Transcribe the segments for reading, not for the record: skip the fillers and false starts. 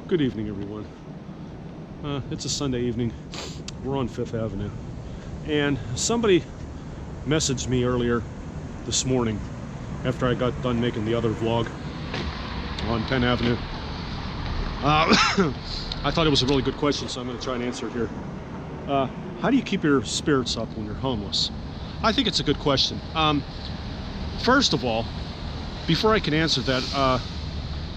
Good evening, everyone. It's a Sunday evening. We're on 5th Avenue. And somebody messaged me earlier this morning after I got done making the other vlog on Penn Avenue. I thought it was a really good question, so I'm going to try and answer it here. How do you keep your spirits up when you're homeless? I think it's a good question. First of all, before I can answer that,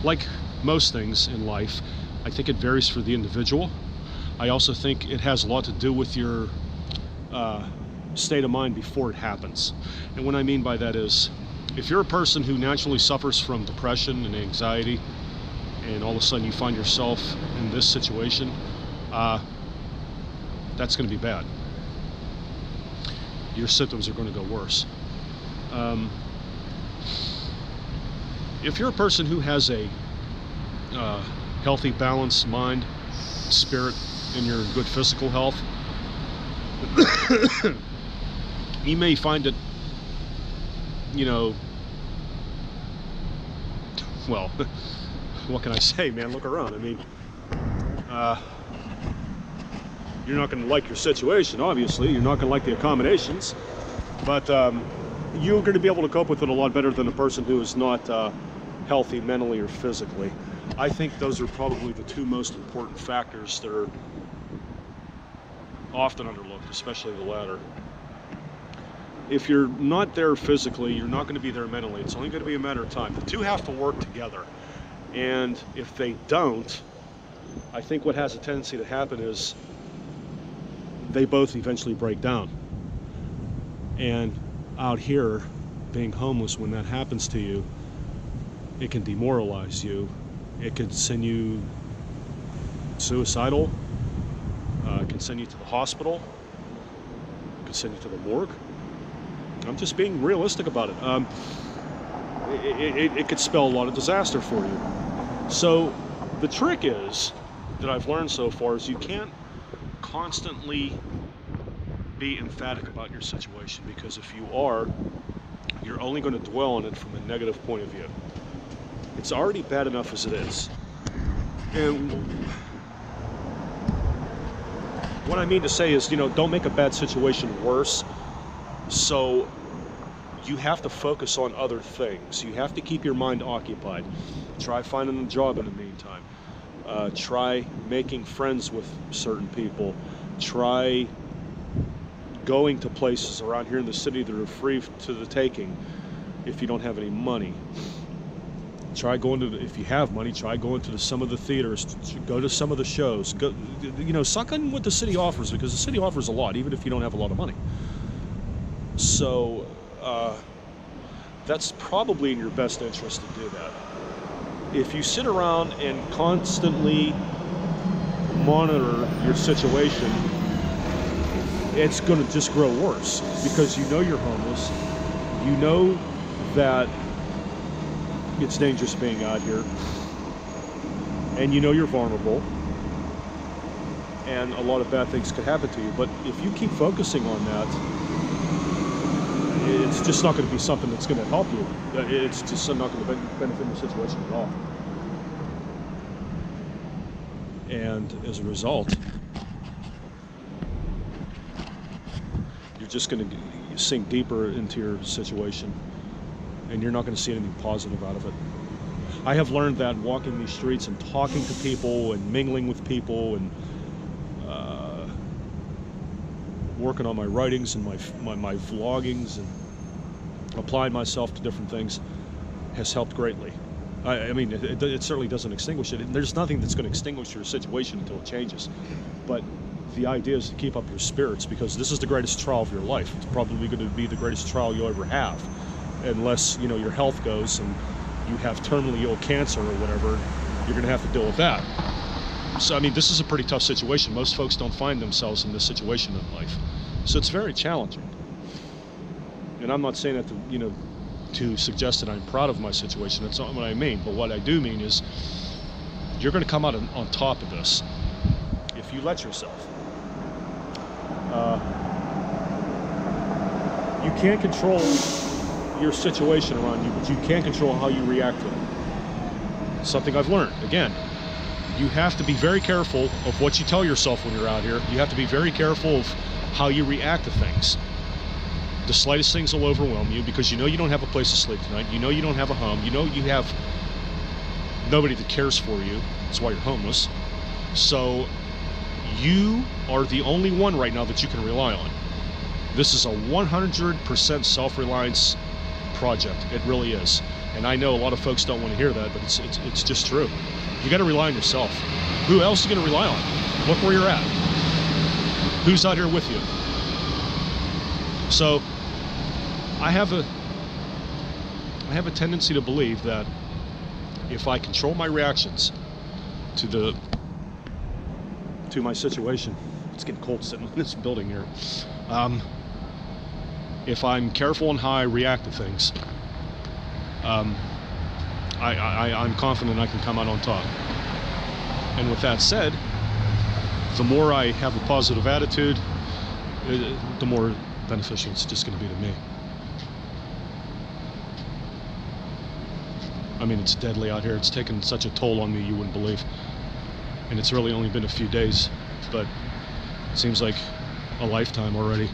like most things in life, I think it varies for the individual. I also think it has a lot to do with your state of mind before it happens. And what I mean by that is, if you're a person who naturally suffers from depression and anxiety, and all of a sudden you find yourself in this situation, that's going to be bad. Your symptoms are going to go worse. If you're a person who has a healthy, balanced mind, spirit, and you're in good physical health, you may find it, well, what can I say, man? Look around. I mean, you're not going to like your situation, obviously. You're not going to like the accommodations, but you're going to be able to cope with it a lot better than a person who is not healthy mentally or physically. I think those are probably the two most important factors that are often underlooked, especially the latter. If you're not there physically, you're not going to be there mentally. It's only going to be a matter of time. The two have to work together. And if they don't, I think what has a tendency to happen is they both eventually break down. And out here, being homeless, when that happens to you, it can demoralize you. It can send you suicidal. It can send you to the hospital. It can send you to the morgue. I'm just being realistic about it. It could spell a lot of disaster for you. So the trick is, that I've learned so far, is you can't constantly be emphatic about your situation, because if you are, you're only going to dwell on it from a negative point of view. It's already bad enough as it is. And what I mean to say is, don't make a bad situation worse. So you have to focus on other things. You have to keep your mind occupied. Try finding a job in the meantime. Try making friends with certain people. Try going to places around here in the city that are free to the taking if you don't have any money. Try going to, if you have money, try going to some of the theaters, go to some of the shows. Go, suck on what the city offers, because the city offers a lot, even if you don't have a lot of money. So that's probably in your best interest to do that. If you sit around and constantly monitor your situation, it's going to just grow worse, because you're homeless. You know that it's dangerous being out here, and you're vulnerable, and a lot of bad things could happen to you. But if you keep focusing on that, it's just not going to be something that's going to help you. It's just not going to benefit your situation at all. And as a result, you're just going to sink deeper into your situation, and you're not going to see anything positive out of it. I have learned that walking these streets and talking to people and mingling with people and working on my writings and my vloggings and applying myself to different things has helped greatly. I mean, it certainly doesn't extinguish it. There's nothing that's going to extinguish your situation until it changes. But the idea is to keep up your spirits, because this is the greatest trial of your life. It's probably going to be the greatest trial you'll ever have, unless your health goes and you have terminally ill cancer or whatever. You're going to have to deal with that. So I mean, this is a pretty tough situation. Most folks don't find themselves in this situation in life, so it's very challenging. And I'm not saying that to suggest that I'm proud of my situation. That's not what I mean. But what I do mean is, you're going to come out on top of this if you let yourself. You can't control your situation around you, but you can control how you react to it. Something I've learned. Again, you have to be very careful of what you tell yourself when you're out here. You have to be very careful of how you react to things. The slightest things will overwhelm you because you know you don't have a place to sleep tonight. You know you don't have a home. You know you have nobody that cares for you. That's why you're homeless. So you are the only one right now that you can rely on. This is a 100% self-reliance project. It really is. And I know a lot of folks don't want to hear that, but it's just true. You got to rely on yourself. Who else are you going to rely on? Look where you're at. Who's out here with you? So I have a tendency to believe that if I control my reactions to my situation, it's getting cold sitting in this building here. If I'm careful in how I react to things, I'm confident I can come out on top. And with that said, the more I have a positive attitude, the more beneficial it's just going to be to me. I mean, it's deadly out here. It's taken such a toll on me you wouldn't believe. And it's really only been a few days, but it seems like a lifetime already.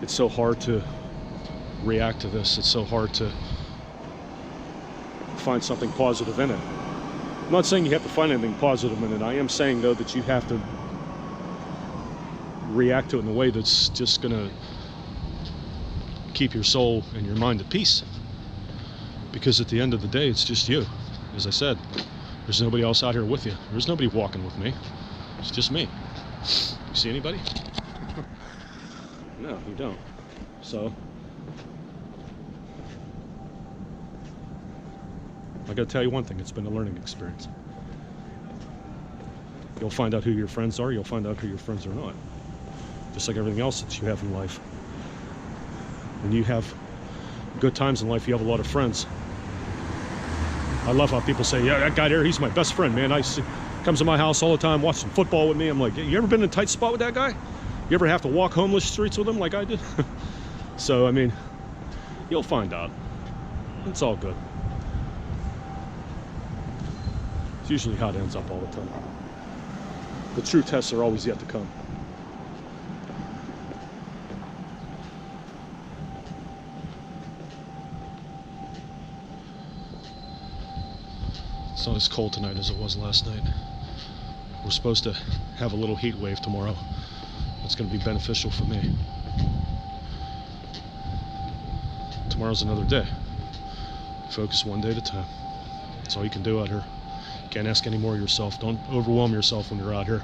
It's so hard to react to this. It's so hard to find something positive in it. I'm not saying you have to find anything positive in it. I am saying, though, that you have to react to it in a way that's just going to keep your soul and your mind at peace. Because at the end of the day, it's just you. As I said, there's nobody else out here with you. There's nobody walking with me. It's just me. You see anybody? No, you don't. So I gotta tell you one thing, it's been a learning experience. You'll find out who your friends are, you'll find out who your friends are not. Just like everything else that you have in life. When you have good times in life, you have a lot of friends. I love how people say, yeah, that guy there, he's my best friend, man. Comes to my house all the time, watching football with me. I'm like, you ever been in a tight spot with that guy? You ever have to walk homeless streets with him like I did? So, I mean, you'll find out. It's all good. It's usually how it ends up all the time. The true tests are always yet to come. It's not as cold tonight as it was last night. We're supposed to have a little heat wave tomorrow. It's going to be beneficial for me. Tomorrow's another day. Focus one day at a time. That's all you can do out here. Can't ask any more of yourself. Don't overwhelm yourself when you're out here.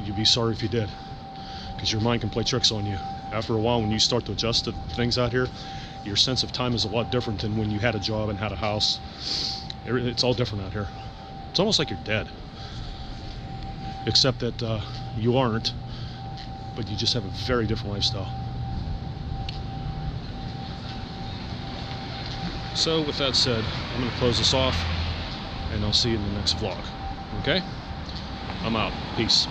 You'd be sorry if you did, because your mind can play tricks on you. After a while, when you start to adjust to things out here, your sense of time is a lot different than when you had a job and had a house. It's all different out here. It's almost like you're dead, except that you aren't, but you just have a very different lifestyle. So with that said, I'm going to close this off, and I'll see you in the next vlog. Okay? I'm out. Peace.